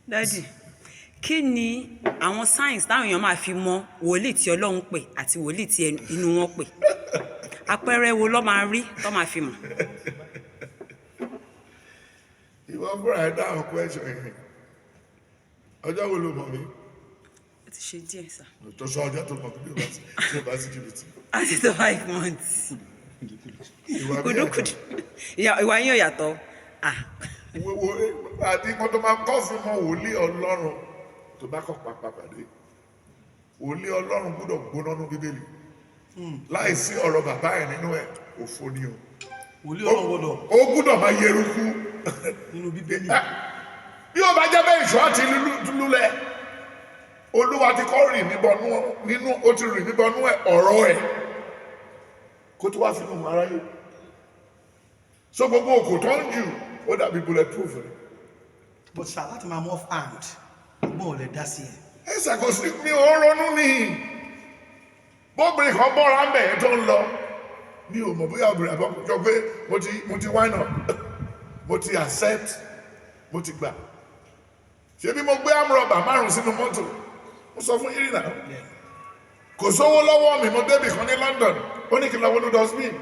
Daddy, kí ni àwọn signs táwọn èèyàn máa fi mọ wòlíì tí Ọlọ́run pè àti wòlíì tí inú wọn pè? Àpẹẹrẹ wo ló máa rí tó máa fi mọ̀? Ìwọ fúnra ẹ̀ dáhùn question yẹn. Ọjọ́ wo ló mọ̀ mí? Ó ti ṣe díẹ̀ sà. Tó sọ ọjọ́ tó mọ̀ mí bí o bá sí jìbìtì. Àti tó 5 months. Kùdùkùdù. Ìwà yín ò yàtọ̀. Àti nǹkan tó máa kọ́ fi mọ wòlíì Ọlọ́run tó bá kọ́ pàpà pàdé. Wòlíì Ọlọ́run gbọ́dọ̀ gbóná nínú Bíbélì. Láìsí ọ̀rọ̀ bàbá ẹ̀ nínú ẹ̀, òfo ni o. Wòlíì Ọlọ́run gbọ́dọ̀. Ó gbọ́dọ̀ máa yẹrùkú nínú Bíbélì. Bí ó bá jẹ́ bẹ́ẹ̀ ìṣọ́ àti lulẹ̀, Olúwa ti kọ́ rìn níbọnú nínú ó ti rìn níbọnú ẹ̀ ọ̀rọ̀ ẹ̀ kó tó wá fi hàn aráyé. So gbogbo òkò tó ń jù ó dàbí bulletproof rẹ̀. But sir, láti máa mú off hand, ọgbọ́n ò lè dá sí ẹ. Ẹ ṣàkóso mi ò ronú ni. Bóbìnrin kan bọ́ra ń bẹ̀yẹn tó ń lọ. Mi ò mọ̀ bóyá obìnrin àbọ̀kùnjọ pé mo ti wine up, mo ti accept, mo ti gbà. Ṣé bí mo gbé amúrọ̀bà 5 sínú mọ́tò? Mo sọ fún Irina. Kò sówó lọ́wọ́ mi, mo débì kan ní London. Ó ní kí n lọ wọnú dustbin.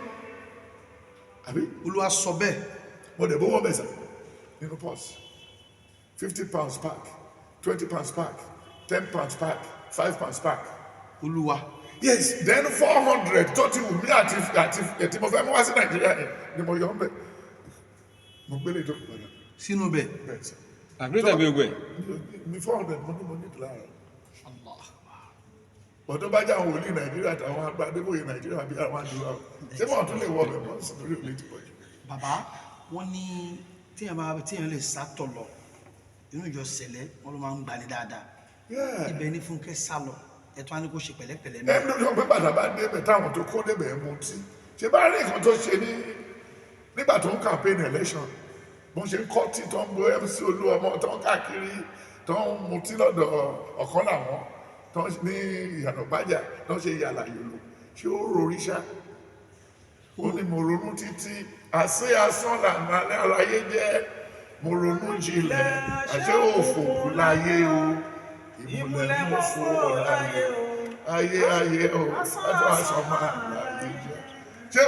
Àbí? Olúwa sọ bẹ́ẹ̀. Mo dẹ̀ bówó mẹ́sàn nínú pọ́s. £50 pack, £20 pack, £10 pack, £5 pack. Olúwa. Yes, then 400 tó ti wù mí àti ẹ̀tí mo fẹ́ mú wá sí Nàìjíríà yẹn ni mo yọ ọ́ bẹ̀. Mo gbélé ìjókòó padà. Sínú bẹ̀. Bẹ́ẹ̀ sọ. Àgbélé tàbí ogun ẹ̀? Mi 400 mo ní ìdílára. Ọ̀dọ́ bá jẹ́ àwọn wòlíì Nàìjíríà àtàwọn àgbà Adébóyè Nàìjíríà bí àwọn àdúrà. Ṣé wọ́n tún lè wọ ọbẹ̀ mọ́ sí torí òlé ti pọ̀ jù? Bàbá, wọ́n ní tíyàn lè sátọ̀ lọ, inú ìjọ sẹ̀lẹ̀ wọ́n ló máa ń gbani dáadáa. Ibẹ̀ ní Fúnkẹ́ sá lọ, ẹ̀tọ́ á ní kó ṣe pẹ̀lẹ́pẹ̀lẹ́ náà. Ẹnu ló pé bàtà bá débẹ̀ táwọn tó kó débẹ̀ ẹ̀ mutí. Ṣé bá rí nǹkan tó ṣe nígbà tó ń campaign election? Wọ́n ṣe ń kọ́ tí tó ń bo MC Olúọmọ tó ń káàkiri tó ń mutí lọ́dọ̀ ọ̀kan làwọn tó ń ní ìyànà bájà tó ń ṣe yàlà yòlò. Ṣé ó rorí ṣá? Ó ní mo ronú títí àṣé asán lànà aláyé jẹ́ mo ronú jinlẹ̀ àṣé òfò láyé o ìmùlẹ̀ mú fún ọ̀rọ̀ ayé o láti wá sọ máa láyé jẹ́.